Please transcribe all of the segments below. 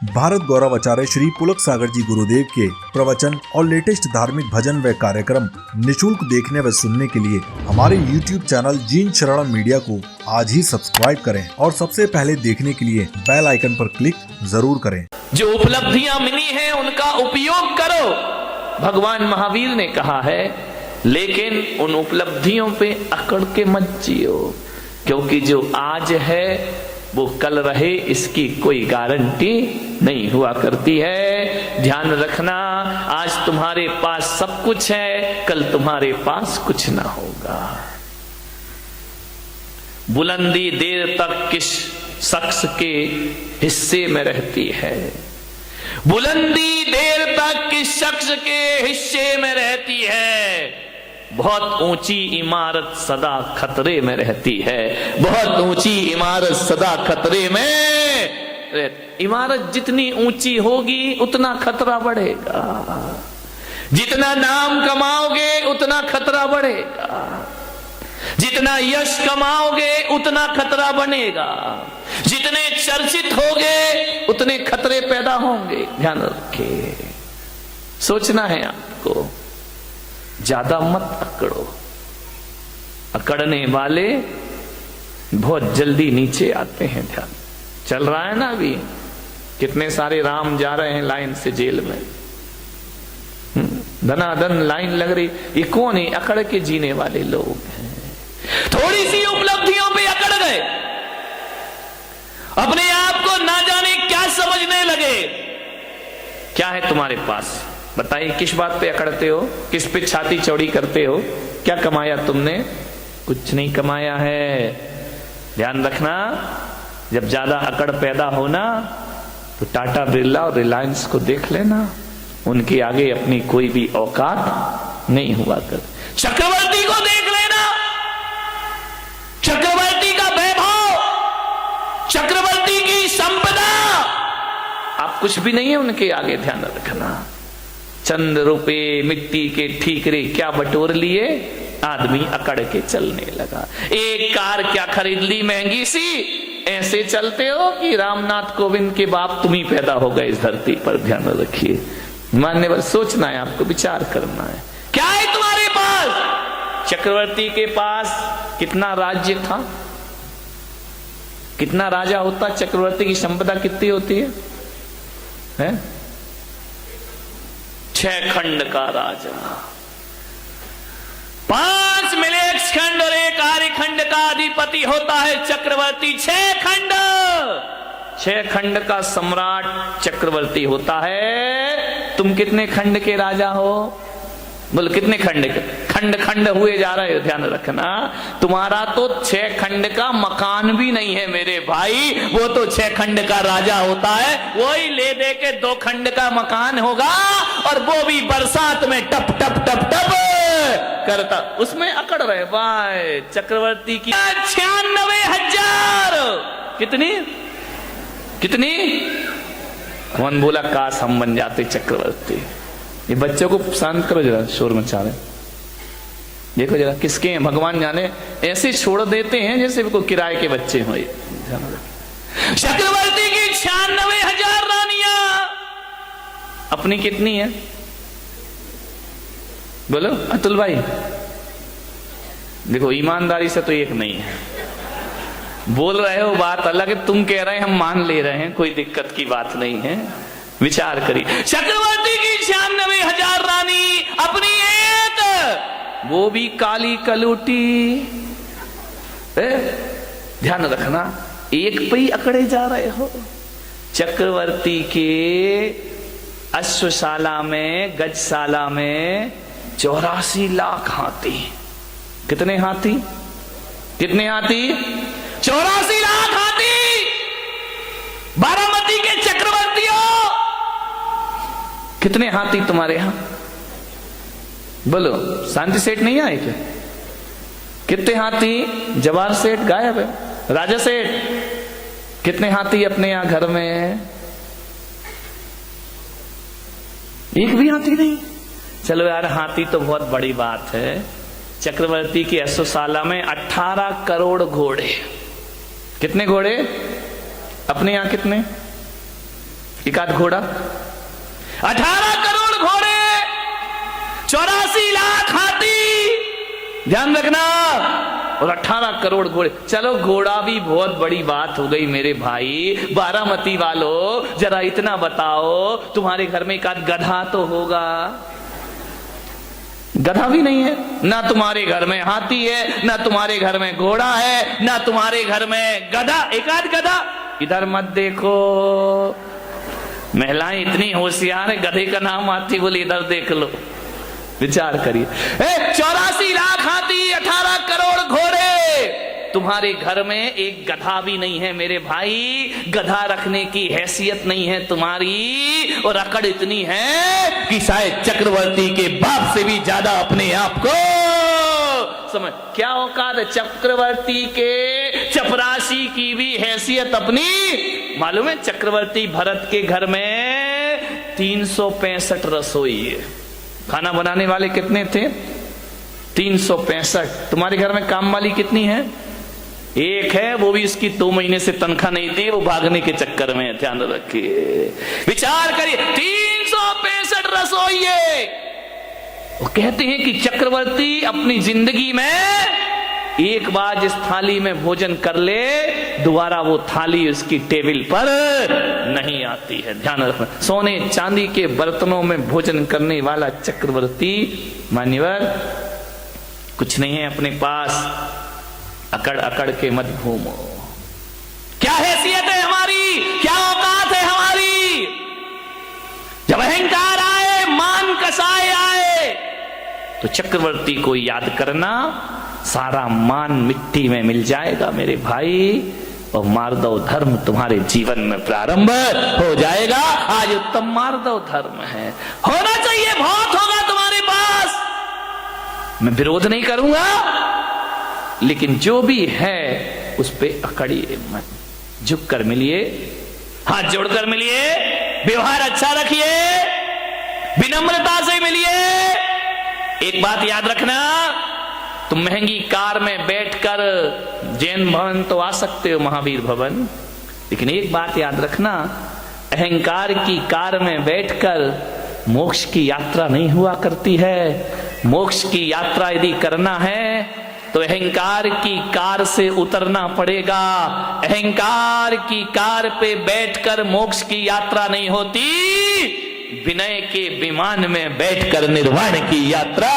भारत गौरव आचार्य श्री पुलक सागर जी गुरुदेव के प्रवचन और लेटेस्ट धार्मिक भजन व कार्यक्रम निशुल्क देखने व सुनने के लिए हमारे YouTube चैनल जीन शरणम मीडिया को आज ही सब्सक्राइब करें और सबसे पहले देखने के लिए बेल आइकन पर क्लिक जरूर करें। जो उपलब्धियां मिली हैं उनका उपयोग करो, भगवान महावीर ने कहा है, लेकिन उन उपलब्धियों पे अकड़ के मत जियो, क्योंकि जो आज है वो कल रहे इसकी कोई गारंटी नहीं हुआ करती है। ध्यान रखना, आज तुम्हारे पास सब कुछ है, कल तुम्हारे पास कुछ ना होगा। बुलंदी देर तक किस शख्स के हिस्से में रहती है, बुलंदी देर तक किस शख्स के हिस्से में रहती है। बहुत ऊंची इमारत सदा खतरे में रहती है, बहुत ऊंची इमारत सदा खतरे में। इमारत जितनी ऊंची होगी उतना खतरा बढ़ेगा, जितना नाम कमाओगे उतना खतरा बढ़ेगा, जितना यश कमाओगे उतना खतरा बनेगा, जितने चर्चित होगे उतने खतरे पैदा होंगे। ध्यान रखिए, सोचना है आपको, ज्यादा मत अकड़ो। अकड़ने वाले बहुत जल्दी नीचे आते हैं। ध्यान चल रहा है ना, अभी कितने सारे राम जा रहे हैं लाइन से जेल में, धनाधन लाइन लग रही। ये कौन है? अकड़ के जीने वाले लोग हैं। थोड़ी सी उपलब्धियों पे अकड़ गए, अपने आप को ना जाने क्या समझने लगे। क्या है तुम्हारे पास? बताइए, किस बात पे अकड़ते हो, किस पे छाती चौड़ी करते हो? क्या कमाया तुमने? कुछ नहीं कमाया है। ध्यान रखना, जब ज्यादा अकड़ पैदा होना तो टाटा बिरला और रिलायंस को देख लेना, उनके आगे अपनी कोई भी औकात नहीं हुआ कर। चक्रवर्ती को देख लेना, चक्रवर्ती का वैभव, चक्रवर्ती की संपदा, आप कुछ भी नहीं है उनके आगे। ध्यान रखना, चंद रुपए मिट्टी के ठीकरे क्या बटोर लिए, आदमी अकड़ के चलने लगा। एक कार क्या खरीद ली महंगी सी, ऐसे चलते हो कि रामनाथ कोविंद के बाप तुम ही पैदा हो गए इस धरती पर। ध्यान रखिए, मानने पर सोचना है, आपको विचार करना है। क्या है तुम्हारे पास? चक्रवर्ती के पास कितना राज्य था, कितना राजा होता? चक्रवर्ती की संपदा कितनी होती है? 6 खंड का राजा, 5 मिलेक्स खंड और 1 आर्य खंड का अधिपति होता है चक्रवर्ती। 6 खंड, 6 खंड का सम्राट चक्रवर्ती होता है। तुम कितने खंड के राजा हो? बोलो कितने खंड के? खंड खंड हुए जा रहे हो। ध्यान रखना, तुम्हारा तो 6 खंड का मकान भी नहीं है मेरे भाई, वो तो 6 खंड का राजा होता है। वही ले दे के 2 खंड का मकान होगा, और वो भी बरसात में टप टप टप टप करता, उसमें अकड़ रहे भाई। चक्रवर्ती की 96,000। कितनी कितनी? कौन बोला काश हम बन जाते चक्रवर्ती? ये बच्चों को शांत करो जरा, शोर मचा रहे। देखो जरा किसके हैं, भगवान जाने, ऐसे छोड़ देते हैं जैसे कोई किराए के बच्चे हो। चक्रवर्ती की 96,000 रानियां, अपनी कितनी है? बोलो अतुल भाई। देखो ईमानदारी से तो एक नहीं है, बोल रहे हो बात अलग है, तुम कह रहे हैं हम मान ले रहे हैं, कोई दिक्कत की बात नहीं है। विचार करिए, चक्रवर्ती की 96,000 रानी, अपनी एक, वो भी काली कलूटी। ध्यान रखना, एक पे ही अकड़े जा रहे हो। चक्रवर्ती के अश्वशाला में, गजशाला में 84 लाख हाथी। कितने हाथी? कितने हाथी? 84 लाख हाथी। बारामती के चक्रवर्ती हो, कितने हाथी तुम्हारे यहां? बोलो, शांति सेठ नहीं आए क्या? कितने हाथी? जवाहर सेठ गायब है, राजा सेठ कितने हाथी अपने यहां घर में है? एक भी हाथी नहीं। चलो यार, हाथी तो बहुत बड़ी बात है। चक्रवर्ती की अश्वशाला में 18 करोड़ घोड़े। कितने घोड़े? अपने यहां कितने? एक आध घोड़ा, 18 करोड़ घोड़े, 84 लाख हाथी, ध्यान रखना, और 18 करोड़ घोड़े। चलो घोड़ा भी बहुत बड़ी बात हो गई मेरे भाई। बारामती वालों जरा इतना बताओ, तुम्हारे घर में एक आध गधा तो होगा? गधा भी नहीं है, ना तुम्हारे घर में हाथी है, ना तुम्हारे घर में घोड़ा है, ना तुम्हारे घर में गधा, एक आध गधा। इधर मत देखो, महिलाएं इतनी होशियार है, गधे का नाम आती बोली इधर देख लो, विचार करिए। 84 लाख हाथी, 18 करोड़ घोड़े, तुम्हारे घर में एक गधा भी नहीं है मेरे भाई। गधा रखने की हैसियत नहीं है तुम्हारी, और अकड़ इतनी है कि शायद चक्रवर्ती के बाप से भी ज्यादा अपने आप को समझ। क्या औकात है चक्रवर्ती के? चपरासी की भी हैसियत अपनी। मालूम है चक्रवर्ती भरत के घर में 365 रसोई है। खाना बनाने वाले कितने थे? 365। तुम्हारे घर में काम वाली कितनी है? एक है, वो भी इसकी 2 महीने से तनख्वाह नहीं दी, वो भागने के चक्कर में। ध्यान रखिए, विचार करिए, 365 रसोई है। वो कहते हैं कि चक्रवर्ती अपनी जिंदगी में एक बार जिस थाली में भोजन कर ले, दोबारा वो थाली उसकी टेबल पर नहीं आती है। ध्यान रखना, सोने चांदी के बर्तनों में भोजन करने वाला चक्रवर्ती मान्यवर कुछ नहीं है अपने पास। अकड़ अकड़ के मत घूमो। क्या हैसियत है हमारी, क्या औकात है हमारी? जब अहंकार आए, मान कसाए आए, तो चक्रवर्ती को याद करना, सारा मान मिट्टी में मिल जाएगा मेरे भाई, और मार्दव धर्म तुम्हारे जीवन में प्रारंभ हो जाएगा। आज उत्तम मार्दव धर्म है, होना चाहिए, बहुत होगा तुम्हारे पास, मैं विरोध नहीं करूंगा, लेकिन जो भी है उस पे अकड़िए मत। झुक कर मिलिए, हाथ जोड़कर मिलिए, व्यवहार अच्छा रखिए, विनम्रता से मिलिए। एक बात याद रखना, तुम महंगी कार में बैठकर जैन भवन तो आ सकते हो, महावीर भवन, लेकिन एक बात याद रखना, अहंकार की कार में बैठकर मोक्ष की यात्रा नहीं हुआ करती है। मोक्ष की यात्रा यदि करना है तो अहंकार की कार से उतरना पड़ेगा। अहंकार की कार पे बैठकर मोक्ष की यात्रा नहीं होती, विनय के विमान में बैठकर निर्वाण की यात्रा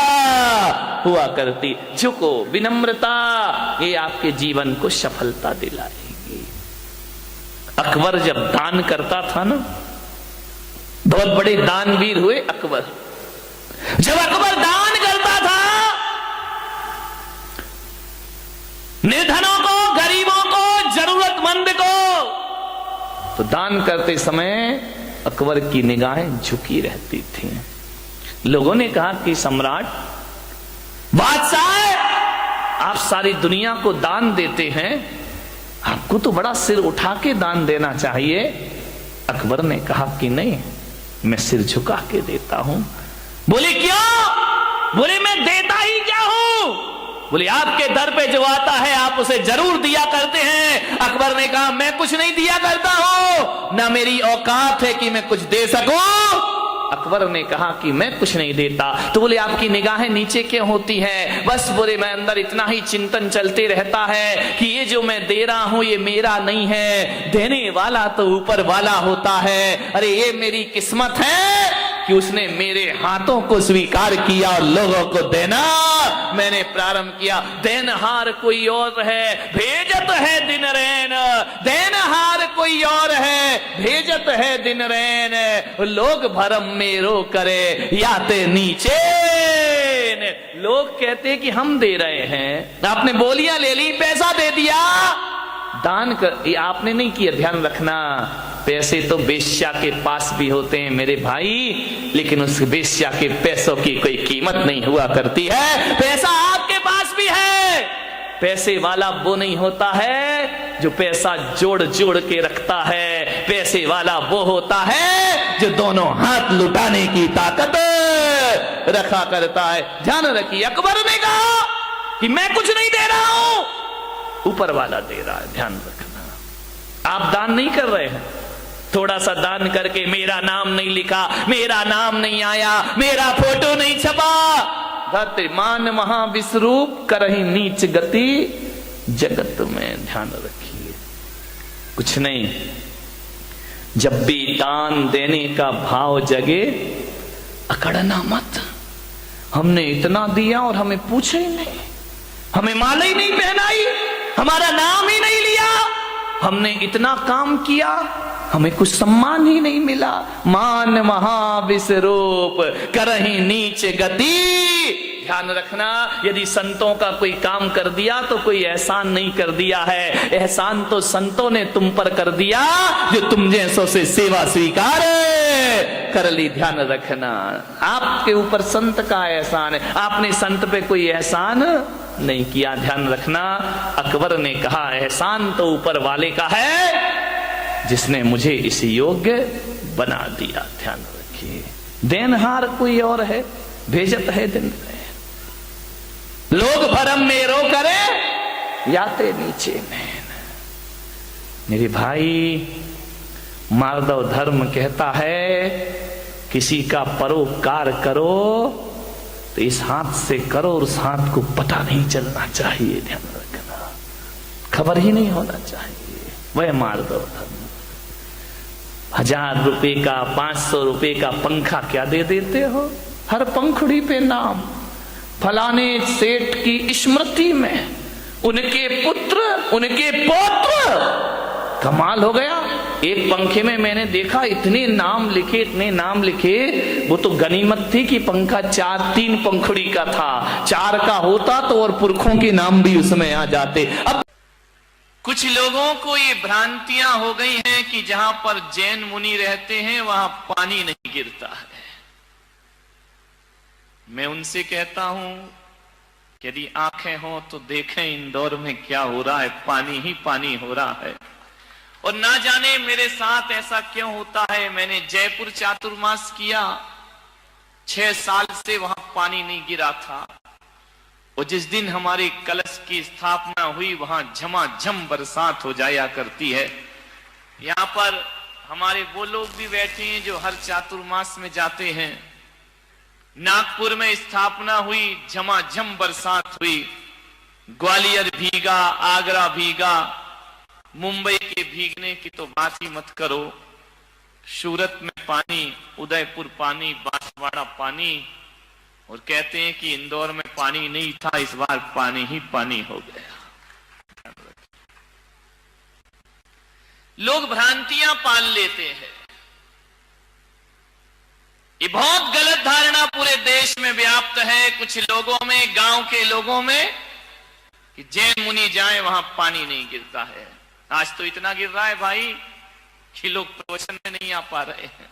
हुआ करती। झुको, विनम्रता, ये आपके जीवन को सफलता दिलाएगी। अकबर जब दान करता था ना, बहुत बड़े दानवीर हुए अकबर। जब अकबर दान करता था, निर्धनों को, गरीबों को, जरूरतमंद को, तो दान करते समय अकबर की निगाहें झुकी रहती थी। लोगों ने कहा कि सम्राट, बादशाह, आप सारी दुनिया को दान देते हैं, आपको तो बड़ा सिर उठा के दान देना चाहिए। अकबर ने कहा कि नहीं, मैं सिर झुका के देता हूं। बोले क्यों? बोले मैं देता ही क्या हूं? बोले आपके दर पे जो आता है आप उसे जरूर दिया करते हैं। अकबर ने कहा मैं कुछ नहीं दिया करता हूं, ना मेरी औकात है कि मैं कुछ दे सकूं। अकबर ने कहा कि मैं कुछ नहीं देता। तो बोले आपकी निगाहें नीचे क्यों होती है? बस बोले मैं अंदर इतना ही चिंतन चलते रहता है कि ये जो मैं दे रहा हूं ये मेरा नहीं है, देने वाला तो ऊपर वाला होता है। अरे ये मेरी किस्मत है कि उसने मेरे हाथों को स्वीकार किया और लोगों को देना मैंने प्रारंभ किया। देनहार कोई और है, भेजत है दिन रैन। देनहार कोई और है, भेजत है दिन रैन। लोग भरम मेरो करे, याते नीचे। लोग कहते कि हम दे रहे हैं, आपने बोलियां ले ली, पैसा दे दिया, दान कर, ये आपने नहीं किया। ध्यान रखना, पैसे तो वेश्या के पास भी होते हैं मेरे भाई, लेकिन उस वेश्या के पैसों की कोई कीमत नहीं हुआ करती है। पैसा आपके पास भी है। पैसे वाला वो नहीं होता है जो पैसा जोड़ जोड़ के रखता है। पैसे वाला वो होता है जो दोनों हाथ लुटाने की ताकत रखा करता है। ध्यान रखिए, अकबर ने कहा कि मैं कुछ नहीं दे रहा हूं, ऊपर वाला दे रहा है। ध्यान रखना, आप दान नहीं कर रहे हैं, थोड़ा सा दान करके मेरा नाम नहीं लिखा, मेरा नाम नहीं आया, मेरा फोटो नहीं छपा, धरती मान महाविश्वरूप करही नीच गति जगत में। ध्यान रखिए, कुछ नहीं, जब भी दान देने का भाव जगे अकड़ना मत। हमने इतना दिया और हमें पूछे ही नहीं, हमें माला ही नहीं पहनाई, हमारा नाम ही नहीं लिया, हमने इतना काम किया, हमें कुछ सम्मान ही नहीं मिला। मान महाविश्वरूप करही नीच गति। ध्यान रखना, यदि संतों का कोई काम कर दिया तो कोई एहसान नहीं कर दिया है, एहसान तो संतों ने तुम पर कर दिया जो तुम जैसों से सेवा स्वीकार कर ली। ध्यान रखना, आपके ऊपर संत का एहसान है, आपने संत पे कोई एहसान नहीं किया। ध्यान रखना, अकबर ने कहा एहसान तो ऊपर वाले का है जिसने मुझे इस योग्य बना दिया। ध्यान रखिए, देनहार कोई और है, भेजत है दिन में। लोग भरम में रो करे याते नीचे में। मेरे भाई, माधव धर्म कहता है किसी का परोपकार करो तो इस हाथ से करो और उस हाथ को पता नहीं चलना चाहिए। ध्यान रखना, खबर ही नहीं होना चाहिए। वह माधव धर्म। 1000 रुपए का, 500 रुपए का पंखा क्या दे देते हो, हर पंखुड़ी पे नाम, फलाने सेठ की स्मृति में, उनके पुत्र, उनके पौत्र। कमाल हो गया। एक पंखे में मैंने देखा इतने नाम लिखे, इतने नाम लिखे। वो तो गनीमत थी कि पंखा 3 पंखुड़ी का था, 4 का होता तो और पुरखों के नाम भी उसमें आ जाते। अब कुछ लोगों को ये भ्रांतियां हो गई हैं कि जहां पर जैन मुनि रहते हैं वहां पानी नहीं गिरता है। मैं उनसे कहता हूं, यदि आंखें हो तो देखें इंदौर में क्या हो रहा है, पानी ही पानी हो रहा है। और ना जाने मेरे साथ ऐसा क्यों होता है। मैंने जयपुर चातुर्मास किया, 6 साल से वहां पानी नहीं गिरा था। और जिस दिन हमारे कलश की स्थापना हुई वहां झमाझम बरसात हो जाया करती है। यहां पर हमारे वो लोग भी बैठे हैं जो हर चातुर्मास में जाते हैं। नागपुर में स्थापना हुई, झमाझम बरसात हुई, ग्वालियर भीगा, आगरा भीगा, मुंबई के भीगने की तो बात ही मत करो। सूरत में पानी, उदयपुर पानी, बांसवाड़ा पानी। और कहते हैं कि इंदौर में पानी नहीं था, इस बार पानी ही पानी हो गया। लोग भ्रांतियां पाल लेते हैं। ये बहुत गलत धारणा पूरे देश में व्याप्त है, कुछ लोगों में, गांव के लोगों में, कि जैन मुनि जाए वहां पानी नहीं गिरता है। आज तो इतना गिर रहा है भाई कि लोग प्रवचन में नहीं आ पा रहे हैं।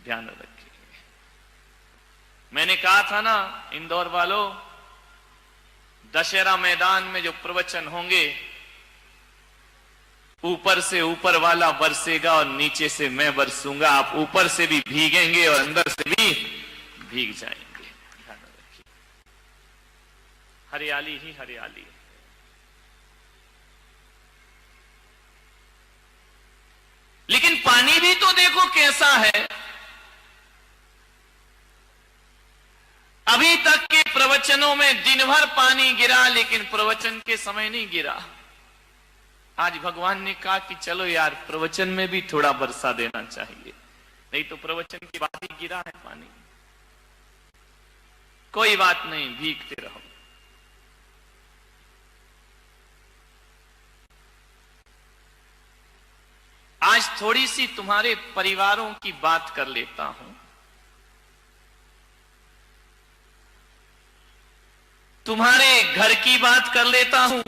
ध्यान रखिए, मैंने कहा था ना इंदौर वालों, दशहरा मैदान में जो प्रवचन होंगे, ऊपर से ऊपर वाला बरसेगा और नीचे से मैं बरसूंगा। आप ऊपर से भी भीगेंगे और अंदर से भी भीग जाएंगे। ध्यान रखिए, हरियाली ही हरियाली। लेकिन पानी भी तो देखो कैसा है। अभी तक के प्रवचनों में दिन भर पानी गिरा, लेकिन प्रवचन के समय नहीं गिरा। आज भगवान ने कहा कि चलो यार, प्रवचन में भी थोड़ा बरसा देना चाहिए, नहीं तो प्रवचन के बाद ही गिरा है पानी। कोई बात नहीं, भीगते रहो। आज थोड़ी सी तुम्हारे परिवारों की बात कर लेता हूं। तुम्हारे घर की बात कर लेता हूं।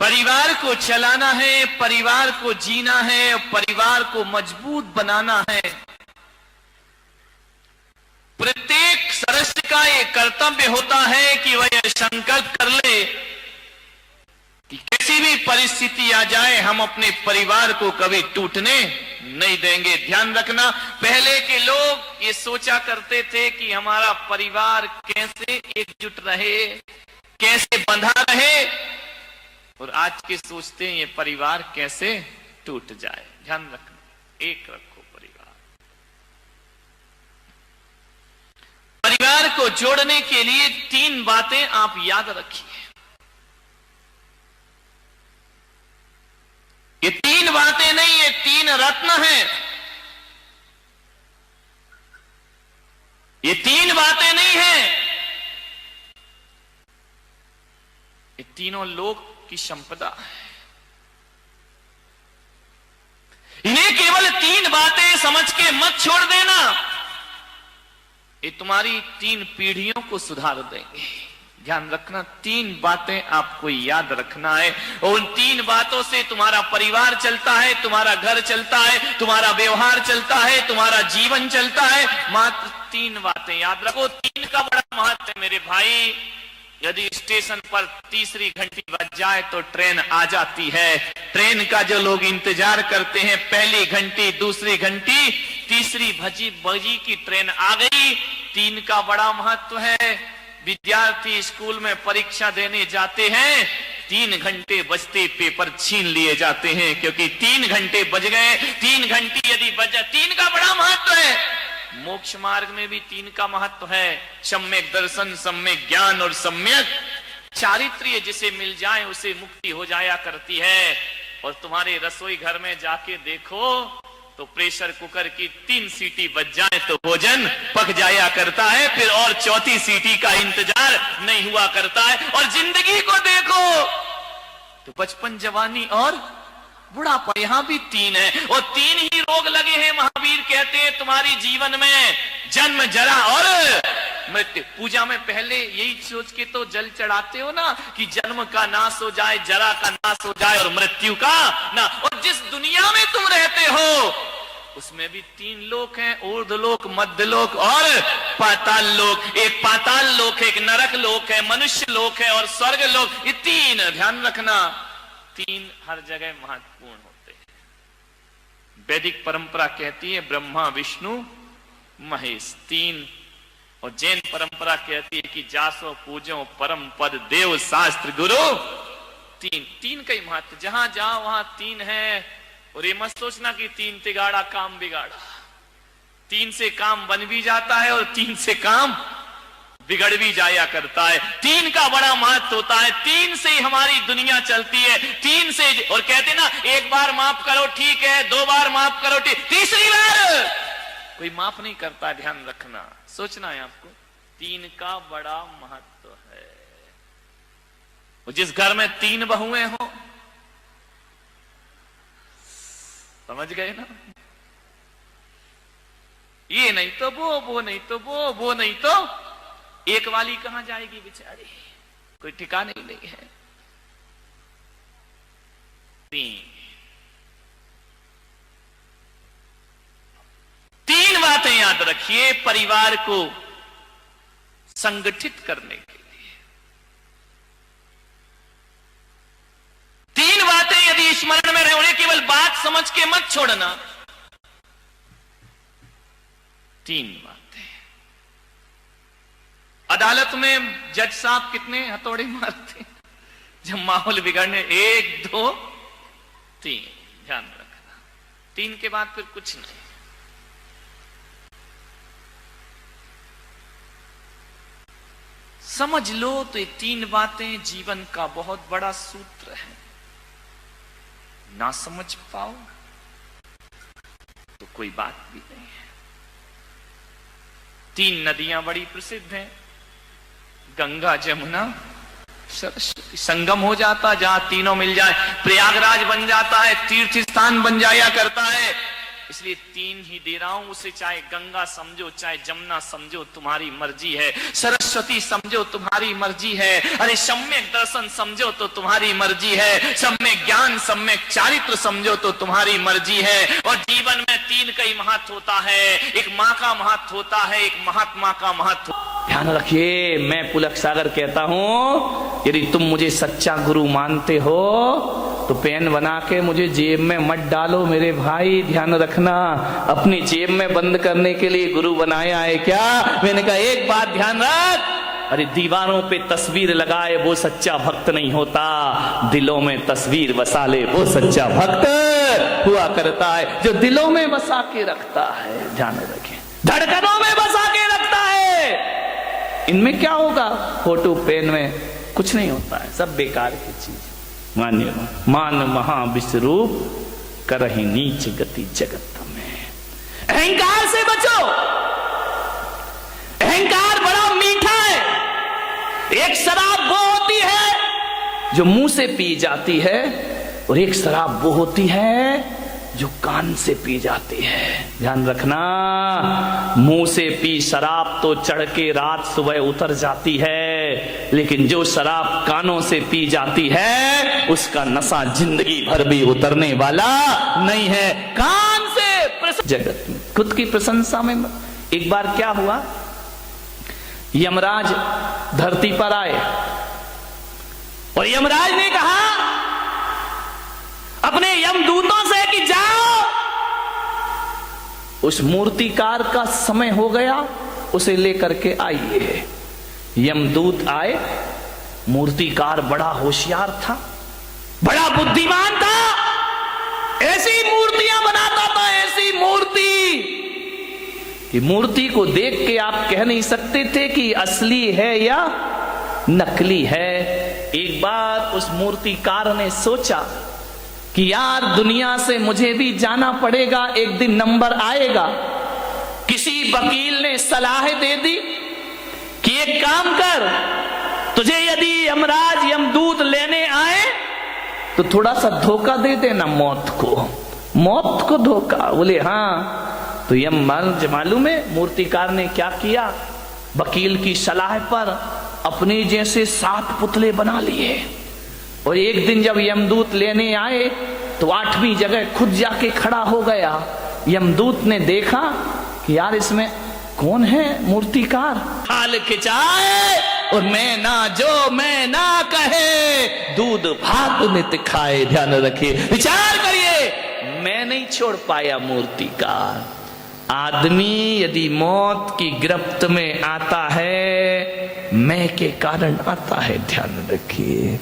परिवार को चलाना है, परिवार को जीना है, परिवार को मजबूत बनाना है। प्रत्येक सदस्य का यह कर्तव्य होता है कि वह यह संकल्प कर ले कि किसी भी परिस्थिति आ जाए, हम अपने परिवार को कभी टूटने नहीं देंगे। ध्यान रखना, पहले के लोग ये सोचा करते थे कि हमारा परिवार कैसे एकजुट रहे, कैसे बंधा रहे, और आज के सोचते हैं ये परिवार कैसे टूट जाए। ध्यान रखना, एक रखो परिवार। परिवार को जोड़ने के लिए 3 बातें आप याद रखिए। ये 3 बातें नहीं, ये 3 रत्न हैं। ये 3 बातें नहीं हैं, ये तीनों लोक की संपदा है। इन्हें केवल 3 बातें समझ के मत छोड़ देना, ये तुम्हारी 3 पीढ़ियों को सुधार देंगे। ध्यान रखना, 3 बातें आपको याद रखना है, और उन 3 बातों से तुम्हारा परिवार चलता है, तुम्हारा घर चलता है, तुम्हारा व्यवहार चलता है, तुम्हारा जीवन चलता है। मात्र 3 बातें याद रखो। 3 का बड़ा महत्व है मेरे भाई। यदि स्टेशन पर तीसरी घंटी बज जाए तो ट्रेन आ जाती है। ट्रेन का जो लोग इंतजार करते हैं, पहली घंटी, दूसरी घंटी, तीसरी बजी की ट्रेन आ गई। 3 का बड़ा महत्व है। विद्यार्थी स्कूल में परीक्षा देने जाते हैं, 3 घंटे बजते पेपर छीन लिए जाते हैं, क्योंकि 3 घंटे बज गए। 3 घंटी यदि बज जाए, 3 का बड़ा महत्व है। मोक्ष मार्ग में भी 3 का महत्व है। सम्यक दर्शन, सम्यक ज्ञान और सम्यक चारित्र्य जिसे मिल जाए उसे मुक्ति हो जाया करती है। और तुम्हारे रसोई घर में जाके देखो तो प्रेशर कुकर की 3 सीटी बज जाए तो भोजन पक जाया करता है, फिर और 4थी सीटी का इंतजार नहीं हुआ करता है। और जिंदगी को देखो तो बचपन, जवानी और बुढ़ापा, यहां भी 3 है, और 3 ही रोग लगे हैं। महावीर कहते हैं तुम्हारी जीवन में जन्म, जरा और मृत्यु। पूजा में पहले यही सोच के तो जल चढ़ाते हो ना कि जन्म का नाश हो जाए, जरा का नाश हो जाए और मृत्यु का ना। और जिस दुनिया में तुम रहते हो उसमें भी 3 लोक हैं, ऊर्ध्वलोक, मध्यलोक और पाताल लोक। एक पाताल लोक है, एक नरक लोक है, मनुष्य लोक है और स्वर्ग लोक। ये 3 ध्यान रखना, 3 हर जगह महत्वपूर्ण होते हैं। वैदिक परंपरा कहती है ब्रह्मा, विष्णु, महेश 3, और जैन परंपरा कहती है कि जासो पूजो परम पद देव शास्त्र गुरु 3। 3 का ही महत्व, जहां जाओ वहां 3 है। और ये मत सोचना कि 3 तिगाड़ा काम बिगाड़ा। 3 से काम बन भी जाता है और 3 से काम बिगड़ भी जाया करता है। 3 का बड़ा महत्व होता है। 3 से ही हमारी दुनिया चलती है। 3 से, और कहते ना, 1 बार माफ करो ठीक है, 2 बार माफ करो ठीक, तीसरी बार कोई माफ नहीं करता। ध्यान रखना, सोचना है आपको, 3 का बड़ा महत्व है। और जिस घर में 3 बहुएं हो, समझ गए ना, ये नहीं तो वो नहीं तो वो नहीं तो एक वाली कहां जाएगी बेचारी, कोई ठिकाने ही नहीं है। 3 बातें याद रखिए परिवार को संगठित करने के लिए। 3 बातें यदि स्मरण में रहे, उन्हें केवल बात समझ के मत छोड़ना। 3 बातें। अदालत में जज साहब कितने हथौड़े मारते जब माहौल बिगड़ने, 1 2 3। ध्यान रखना, 3 के बाद फिर कुछ नहीं। समझ लो तो ये 3 बातें जीवन का बहुत बड़ा सूत्र है। ना समझ पाओ तो कोई बात भी नहीं है। 3 नदियां बड़ी प्रसिद्ध हैं, गंगा, जमुना, सरस्वती। संगम हो जाता जहां तीनों मिल जाए, प्रयागराज बन जाता है, तीर्थ स्थान बन जाया करता है। इसलिए 3 ही दे रहा हूं, उसे चाहे गंगा समझो, चाहे जमुना समझो, तुम्हारी मर्जी है। सरस्वती समझो, तुम्हारी मर्जी है। अरे सम्यक दर्शन समझो तो तुम्हारी मर्जी है। सम्यक ज्ञान, सम्यक चारित्र समझो तो तुम्हारी मर्जी है। और जीवन में 3 का ही महत्व होता है। एक माँ का महत्व होता है, एक महात्मा का महत्व। ध्यान रखिए, मैं पुलक सागर कहता हूं, यदि तुम मुझे सच्चा गुरु मानते हो तो पेन बना के मुझे जेब में मत डालो मेरे भाई। ध्यान रखना, अपनी जेब में बंद करने के लिए गुरु बनाया है क्या? मैंने कहा एक बात ध्यान रख, अरे दीवारों पे तस्वीर लगाए वो सच्चा भक्त नहीं होता, दिलों में तस्वीर बसा ले वो सच्चा भक्त हुआ करता है, जो दिलों में बसा के रखता है। ध्यान रखें, धड़कनों में बसा के रखता है। इनमें क्या होगा, फोटो पेन में कुछ नहीं होता है, सब बेकार की चीज। मान्य मान महाविश्वरूप करहि नीच गति जगत में। अहंकार से बचो। अहंकार बड़ा मीठा है। एक शराब वो होती है जो मुंह से पी जाती है, और एक शराब वो होती है जो कान से पी जाती है। ध्यान रखना, मुंह से पी शराब तो चढ़ के रात सुबह उतर जाती है, लेकिन जो शराब कानों से पी जाती है उसका नशा जिंदगी भर भी उतरने वाला नहीं है। कान से जगत में खुद की प्रशंसा में। एक बार क्या हुआ, यमराज धरती पर आए और यमराज ने कहा अपने यमदूतों से कि जाओ, उस मूर्तिकार का समय हो गया, उसे लेकर के आइए। यमदूत आए। मूर्तिकार बड़ा होशियार था, बड़ा बुद्धिमान था, ऐसी मूर्तियां बनाता था, ऐसी मूर्ति कि मूर्ति को देख के आप कह नहीं सकते थे कि असली है या नकली है। एक बार उस मूर्तिकार ने सोचा कि यार दुनिया से मुझे भी जाना पड़ेगा, एक दिन नंबर आएगा। किसी वकील ने सलाह दे दी कि एक काम कर, तुझे यदि यमराज यमदूत लेने आए तो थोड़ा सा धोखा दे देना मौत को धोखा। बोले हाँ। तो यमराज मालूम है मूर्तिकार ने क्या किया, वकील की सलाह पर अपने जैसे 7 पुतले बना लिए, और एक दिन जब यमदूत लेने आए तो 8वीं जगह खुद जाके खड़ा हो गया। यमदूत ने देखा कि यार इसमें कौन है मूर्तिकार, खाल खिंचाए और मैं ना कहे दूध भात नित खाए। ध्यान रखिए, विचार करिए, मैं नहीं छोड़ पाया मूर्तिकार। आदमी यदि मौत की गिरफ्त में आता है, मैं के कारण आता है। ध्यान रखिए,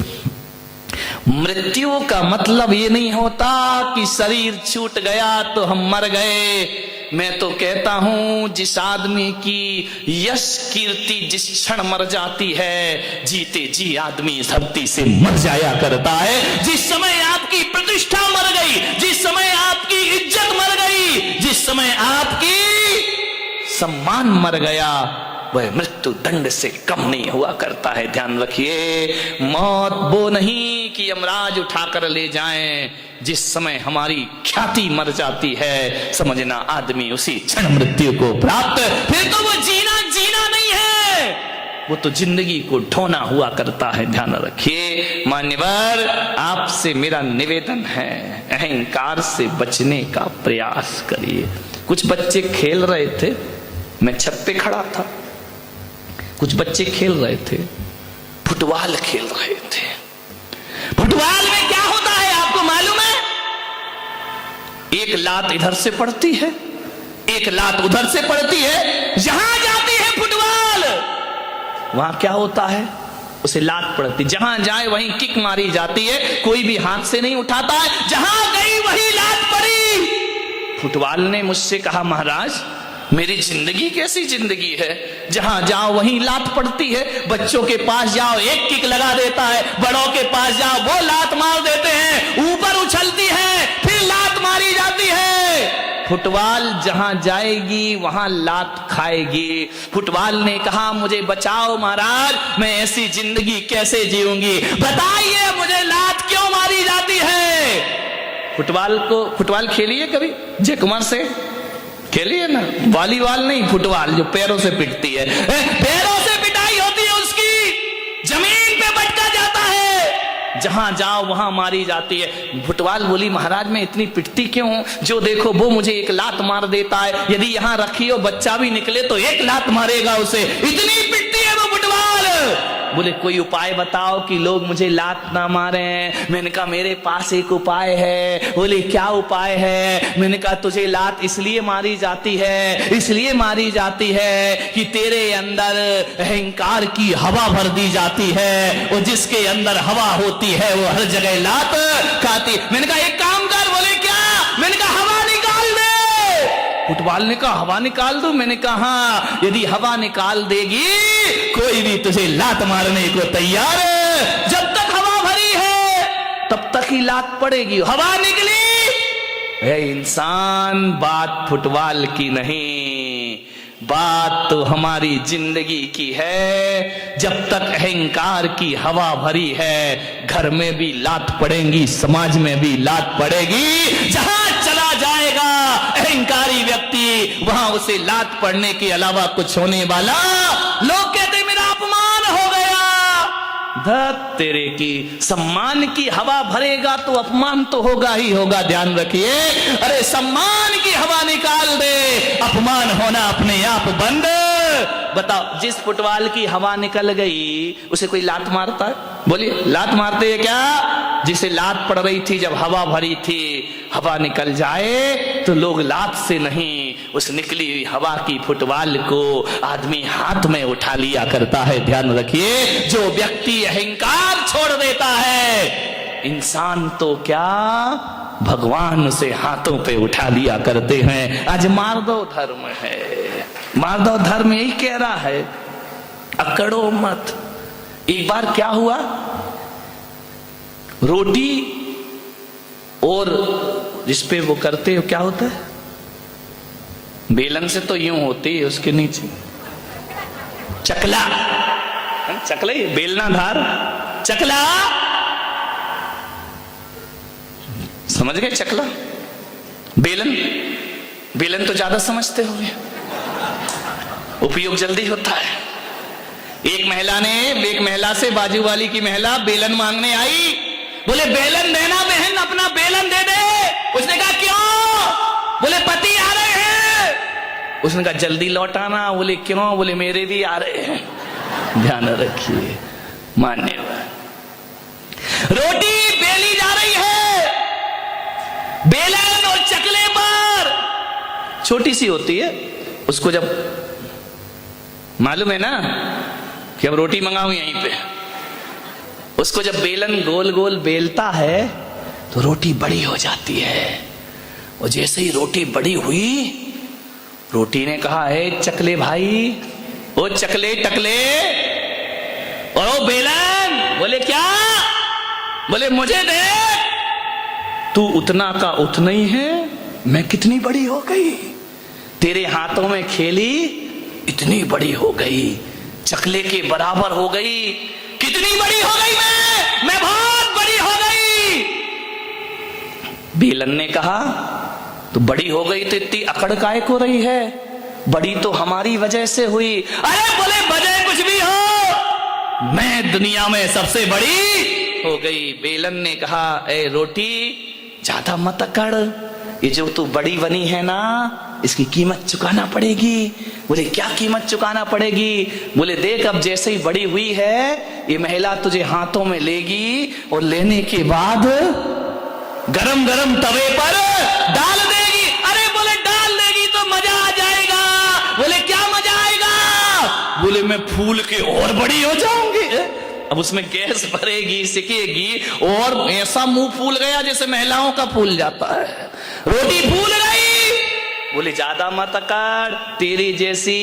मृत्यु का मतलब ये नहीं होता कि शरीर छूट गया तो हम मर गए। मैं तो कहता हूं जिस आदमी की यश कीर्ति जिस क्षण मर जाती है, जीते जी आदमी धरती से मर जाया करता है। जिस समय आपकी प्रतिष्ठा मर गई, जिस समय आपकी इज्जत मर गई, जिस समय आपकी सम्मान मर गया, वह मृत्यु दंड से कम नहीं हुआ करता है। ध्यान रखिए, मौत वो नहीं कि यमराज उठाकर ले जाएं। जिस समय हमारी ख्याति मर जाती है, समझना आदमी उसी क्षण मृत्यु को प्राप्त, फिर तो वो जीना नहीं है, वो तो जिंदगी को ढोना हुआ करता है। ध्यान रखिए मान्यवर, आपसे मेरा निवेदन है, अहंकार से बचने का प्रयास करिए। कुछ बच्चे खेल रहे थे, मैं छत पे खड़ा था, कुछ बच्चे खेल रहे थे, फुटबॉल खेल रहे थे। फुटबॉल में क्या होता है आपको मालूम है? एक लात इधर से पड़ती है, एक लात उधर से पड़ती है। जहां जाती है फुटबॉल, वहां क्या होता है, उसे लात पड़ती, जहां जाए वहीं किक मारी जाती है, कोई भी हाथ से नहीं उठाता है, जहां गई वही लात पड़ी। फुटबॉल ने मुझसे कहा, महाराज मेरी जिंदगी कैसी जिंदगी है, जहां जाओ वहीं लात पड़ती है। बच्चों के पास जाओ एक किक लगा देता है, बड़ों के पास जाओ वो लात मार देते हैं, ऊपर उछलती है फिर लात मारी जाती है। फुटबॉल जहां जाएगी वहां लात खाएगी। फुटबॉल ने कहा, मुझे बचाओ महाराज, मैं ऐसी जिंदगी कैसे जीऊंगी, बताइए मुझे लात क्यों मारी जाती है। फुटबॉल खेलिए कभी, जय कुमार से खेलिए ना, वॉलीबॉल नहीं, फुटबॉल जो पैरों से पिटती है, पैरों से पिटाई होती है उसकी, जमीन पे बटका जाता है, जहां जाओ वहां मारी जाती है। फुटबॉल बोली, महाराज मैं इतनी पिटती क्यों हूं, जो देखो वो मुझे एक लात मार देता है, यदि यहां रखी हो बच्चा भी निकले तो एक लात मारेगा उसे, इतनी पिटती है वो फुटबॉल। बोले कोई उपाय बताओ कि लोग मुझे लात ना मारे। मैंने कहा मेरे पास एक उपाय है। बोले क्या उपाय है? मैंने कहा तुझे लात इसलिए मारी जाती है, इसलिए मारी जाती है कि तेरे अंदर अहंकार की हवा भर दी जाती है, और जिसके अंदर हवा होती है वो हर जगह लात खाती। मैंने कहा एक काम कर। बोले क्या? मैंने कहा हवा निकाल दे। फुटबॉल ने कहा हवा निकाल दो? मैंने कहा हाँ, यदि हवा निकाल देगी कोई भी तुझे लात मारने को तैयार है। जब तक हवा भरी है तब तक ही लात पड़ेगी। हवा निकली, ए इंसान, बात फुटबॉल की नहीं, बात तो हमारी जिंदगी की है। जब तक अहंकार की हवा भरी है, घर में भी लात पड़ेगी, समाज में भी लात पड़ेगी। जहां चला जाएगा अहंकारी व्यक्ति, वहां उसे लात पड़ने के अलावा कुछ होने वाला। लोग कहते मेरा अपमान हो गया। धत तेरे की, सम्मान की हवा भरेगा तो अपमान तो होगा ही होगा, ध्यान रखिए। अरे सम्मान की हवा निकाल दे, अपमान होना अपने आप बंद। बताओ, जिस फुटबॉल की हवा निकल गई उसे कोई लात मारता है? बोलिए, लात मारते हैं क्या? जिसे लात पड़ रही थी जब हवा भरी थी, हवा निकल जाए तो लोग लात से नहीं, उस निकली हुई हवा की फुटबॉल को आदमी हाथ में उठा लिया करता है। ध्यान रखिए, जो व्यक्ति अहंकार छोड़ देता है, इंसान तो क्या भगवान उसे हाथों पे उठा लिया करते हैं। आज मार्दव धर्म है, मार्दव धर्म यही कह रहा है, अकड़ो मत। एक बार क्या हुआ, रोटी और जिसपे वो करते हो क्या होता है, बेलन से तो यूं होती है, उसके नीचे चकला, चकला ही बेलना धार, चकला, समझ गए? चकला, बेलन, बेलन तो ज्यादा समझते होंगे, उपयोग जल्दी होता है। एक महिला से बाजू वाली की महिला बेलन मांगने आई। बोले बेलन देना बहन, अपना बेलन दे दे। उसने कहा क्यों? बोले पति आ रहे हैं। उसने कहा जल्दी लौटाना। बोले क्यों? बोले मेरे भी आ रहे हैं। ध्यान रखिए, मान्यवर। रोटी बेली जा रही है, बेलन और चकले पर, छोटी सी होती है, उसको जब मालूम है ना कि अब रोटी मंगाऊं यहीं पे, उसको जब बेलन गोल गोल बेलता है तो रोटी बड़ी हो जाती है। और जैसे ही रोटी बड़ी हुई, रोटी ने कहा है चकले भाई, ओ चकले टकले, और ओ बेलन। बोले क्या? बोले मुझे दे, तू उतना का उतना ही है, मैं कितनी बड़ी हो गई, तेरे हाथों में खेली इतनी बड़ी हो गई, चकले के बराबर हो गई। कितनी बड़ी हो गई मैं बहुत बड़ी हो गई। बेलन ने कहा तो बड़ी हो गई तो इतनी अकड़ काहे को रही है, बड़ी तो हमारी वजह से हुई। अरे बोले वजह कुछ भी हो, मैं दुनिया में सबसे बड़ी हो गई। बेलन ने कहा ए रोटी, ज्यादा मत अकड़, ये जो तू बड़ी बनी है ना, इसकी कीमत चुकाना पड़ेगी। बोले क्या कीमत चुकाना पड़ेगी? बोले देख, अब जैसे ही बड़ी हुई है, ये महिला तुझे हाथों में लेगी और लेने के बाद गरम गरम तवे पर डाल देगी। अरे बोले डाल देगी तो मजा आ जाएगा। बोले क्या मजा आएगा? बोले मैं फूल के और बड़ी हो जाऊंगी। अब उसमें गैस भरेगी, सिकेगी, और ऐसा मुंह फूल गया जैसे महिलाओं का फूल जाता है, रोटी फूल गई। बोले ज्यादा मत अकड़, तेरी जैसी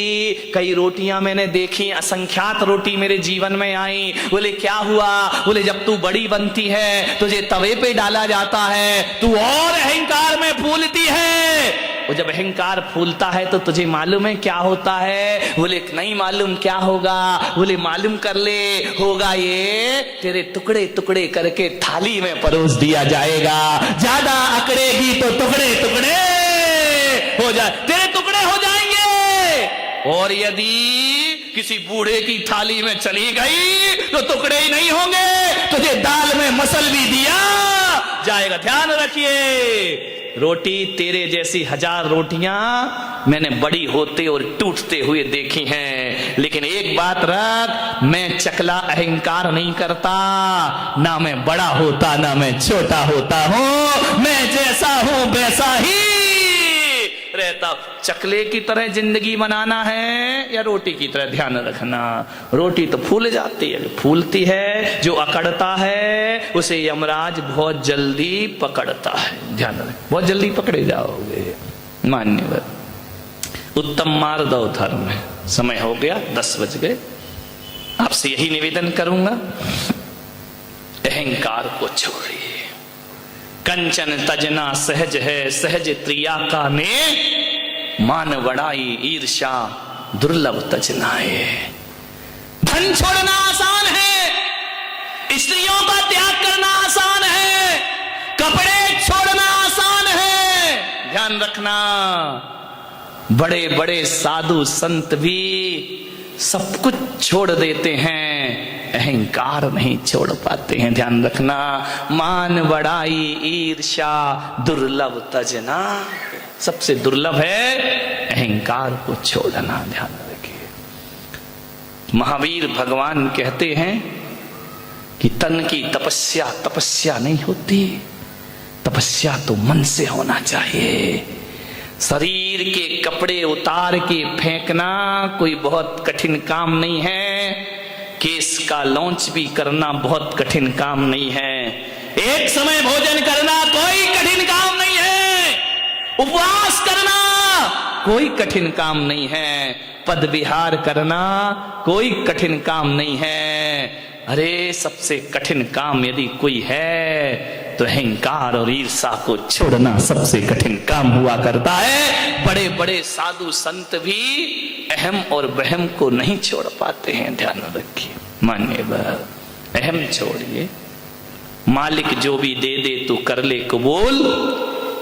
कई रोटियां मैंने देखी, असंख्यात रोटी मेरे जीवन में आई। बोले क्या हुआ? बोले जब तू बड़ी बनती है, तुझे तवे पे डाला जाता है, तू और अहंकार में फूलती है, और जब अहंकार फूलता है तो तुझे मालूम है क्या होता है? बोले नहीं मालूम, क्या होगा? बोले मालूम कर ले, होगा ये, तेरे टुकड़े टुकड़े करके थाली में परोस दिया जाएगा। ज्यादा अकड़ेगी तो टुकड़े टुकड़े हो जाए, तेरे टुकड़े हो जाएंगे। और यदि किसी बूढ़े की थाली में चली गई तो टुकड़े ही नहीं होंगे, तुझे दाल में मसल भी दिया, जाएगा। ध्यान रखिए, रोटी तेरे जैसी 1000 रोटियां मैंने बड़ी होते और टूटते हुए देखी हैं, लेकिन एक बात रख, मैं चकला अहंकार नहीं करता, ना मैं बड़ा होता ना मैं छोटा होता हूं, मैं जैसा हूं वैसा ही रहता। चकले की तरह जिंदगी बनाना है या रोटी की तरह? ध्यान रखना, रोटी तो फूल जाती है, फूलती है, जो अकड़ता है उसे यमराज बहुत जल्दी पकड़ता है। ध्यान रख, बहुत जल्दी पकड़े जाओगे। मान्यवर, उत्तम मार्दव धर्म है। समय हो गया, 10 बज गए। आपसे यही निवेदन करूंगा, अहंकार को छोड़िए। कंचन तजना सहज है, सहज त्रिया का ने, मान बड़ाई ईर्षा दुर्लभ तजनाए। धन छोड़ना आसान है, स्त्रियों का त्याग करना आसान है, कपड़े छोड़ना आसान है। ध्यान रखना, बड़े बड़े साधु संत भी सब कुछ छोड़ देते हैं, अहंकार नहीं छोड़ पाते हैं। ध्यान रखना, मान बड़ाई ईर्ष्या दुर्लभ तजना, सबसे दुर्लभ है अहंकार को छोड़ना। ध्यान रखिए, महावीर भगवान कहते हैं कि तन की तपस्या तपस्या नहीं होती, तपस्या तो मन से होना चाहिए। शरीर के कपड़े उतार के फेंकना कोई बहुत कठिन काम नहीं है, केस का लॉन्च भी करना बहुत कठिन काम नहीं है, एक समय भोजन करना कोई कठिन काम नहीं है, उपवास करना कोई कठिन काम नहीं है, पद विहार करना कोई कठिन काम नहीं है। अरे सबसे कठिन काम यदि कोई है तो अहंकार और ईर्षा को छोड़ना सबसे कठिन काम हुआ करता है। बड़े बड़े साधु संत भी अहम और वहम को नहीं छोड़ पाते हैं। ध्यान रखिए, मान्यवर, अहम छोड़िए, मालिक जो भी दे दे तो कर ले कबूल,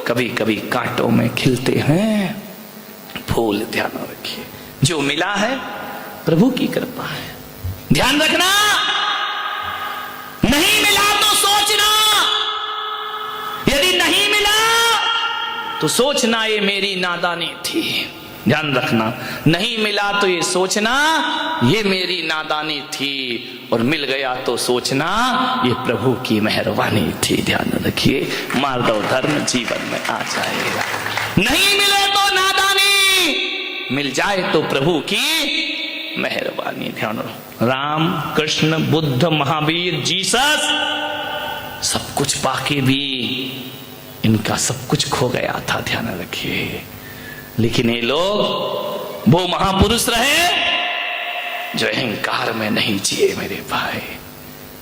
कभी कभी कांटों में खिलते हैं फूल। ध्यान रखिए, जो मिला है प्रभु की कृपा है। ध्यान रखना, नहीं मिला तो सोचना, यदि नहीं मिला तो सोचना ये मेरी नादानी थी। ध्यान रखना, नहीं मिला तो ये सोचना ये मेरी नादानी थी, और मिल गया तो सोचना ये प्रभु की मेहरबानी थी। ध्यान रखिए, मार्दव धर्म जीवन में आ जाएगा। नहीं मिले तो नादानी, मिल जाए तो प्रभु की मेहरबानी। ध्यान रखो, राम कृष्ण बुद्ध महावीर जीसस सब कुछ पाके भी इनका सब कुछ खो गया था। ध्यान रखिए, लेकिन ये लोग वो महापुरुष रहे जो अहंकार में नहीं जिए। मेरे भाई,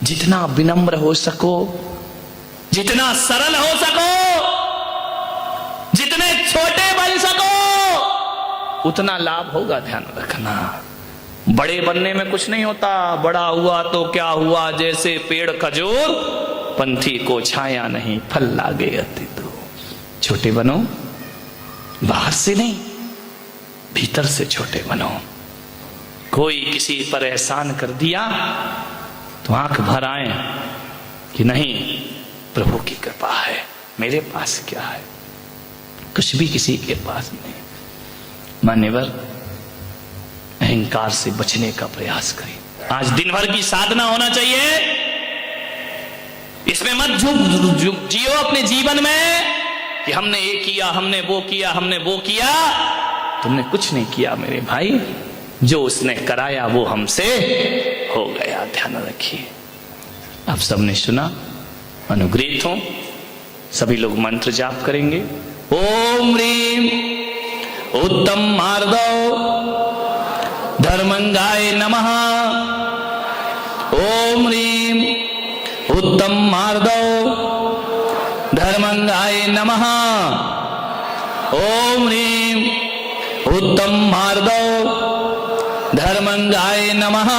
जितना विनम्र हो सको, जितना सरल हो सको, जितने छोटे बन सको उतना लाभ होगा। ध्यान रखना, बड़े बनने में कुछ नहीं होता, बड़ा हुआ तो क्या हुआ, जैसे पेड़ खजूर पंथी को छाया नहीं, फल लागे अति दूर। छोटे बनो, बाहर से नहीं भीतर से छोटे बनो। कोई किसी पर एहसान कर दिया तो आंख भर आए कि नहीं, प्रभु की कृपा है, मेरे पास क्या है, कुछ भी किसी के पास नहीं। मान्यवर, अहंकार से बचने का प्रयास करें। आज दिन भर की साधना होना चाहिए, इसमें मत जियो अपने जीवन में कि हमने ये किया, हमने वो किया, हमने वो किया। तुमने कुछ नहीं किया मेरे भाई, जो उसने कराया वो हमसे हो गया। ध्यान रखिए, आप सबने सुना, अनुग्रहित हो। सभी लोग मंत्र जाप करेंगे। ओम ह्रीम उत्तम मार्दव धर्मंगाय नमः। ओम ह्रीम उत्तम मार्दव धर्मंगाय नमः। ओम ह्रीम उत्तम मार्दव धर्मंगाय नमः।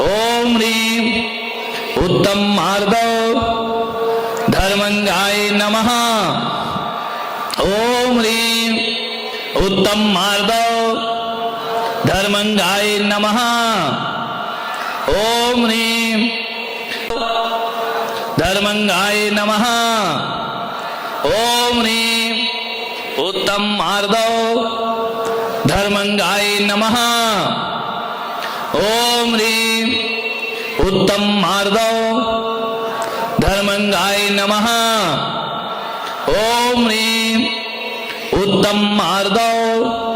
ओम ह्रीम उत्तम मार्दव धर्मंगाय नमः। ओम ह्रीम उत्तम मार्दव धर्मंगाय नमः। ओम ह्रीम धर्मंगाय नमः। ओम ह्रीं उत्तम मार्दव धर्मंगाय नमः। ओम ह्रीं उत्तम मार्दव धर्मंगाय नमः। ओम ह्रीं उत्तम मार्दव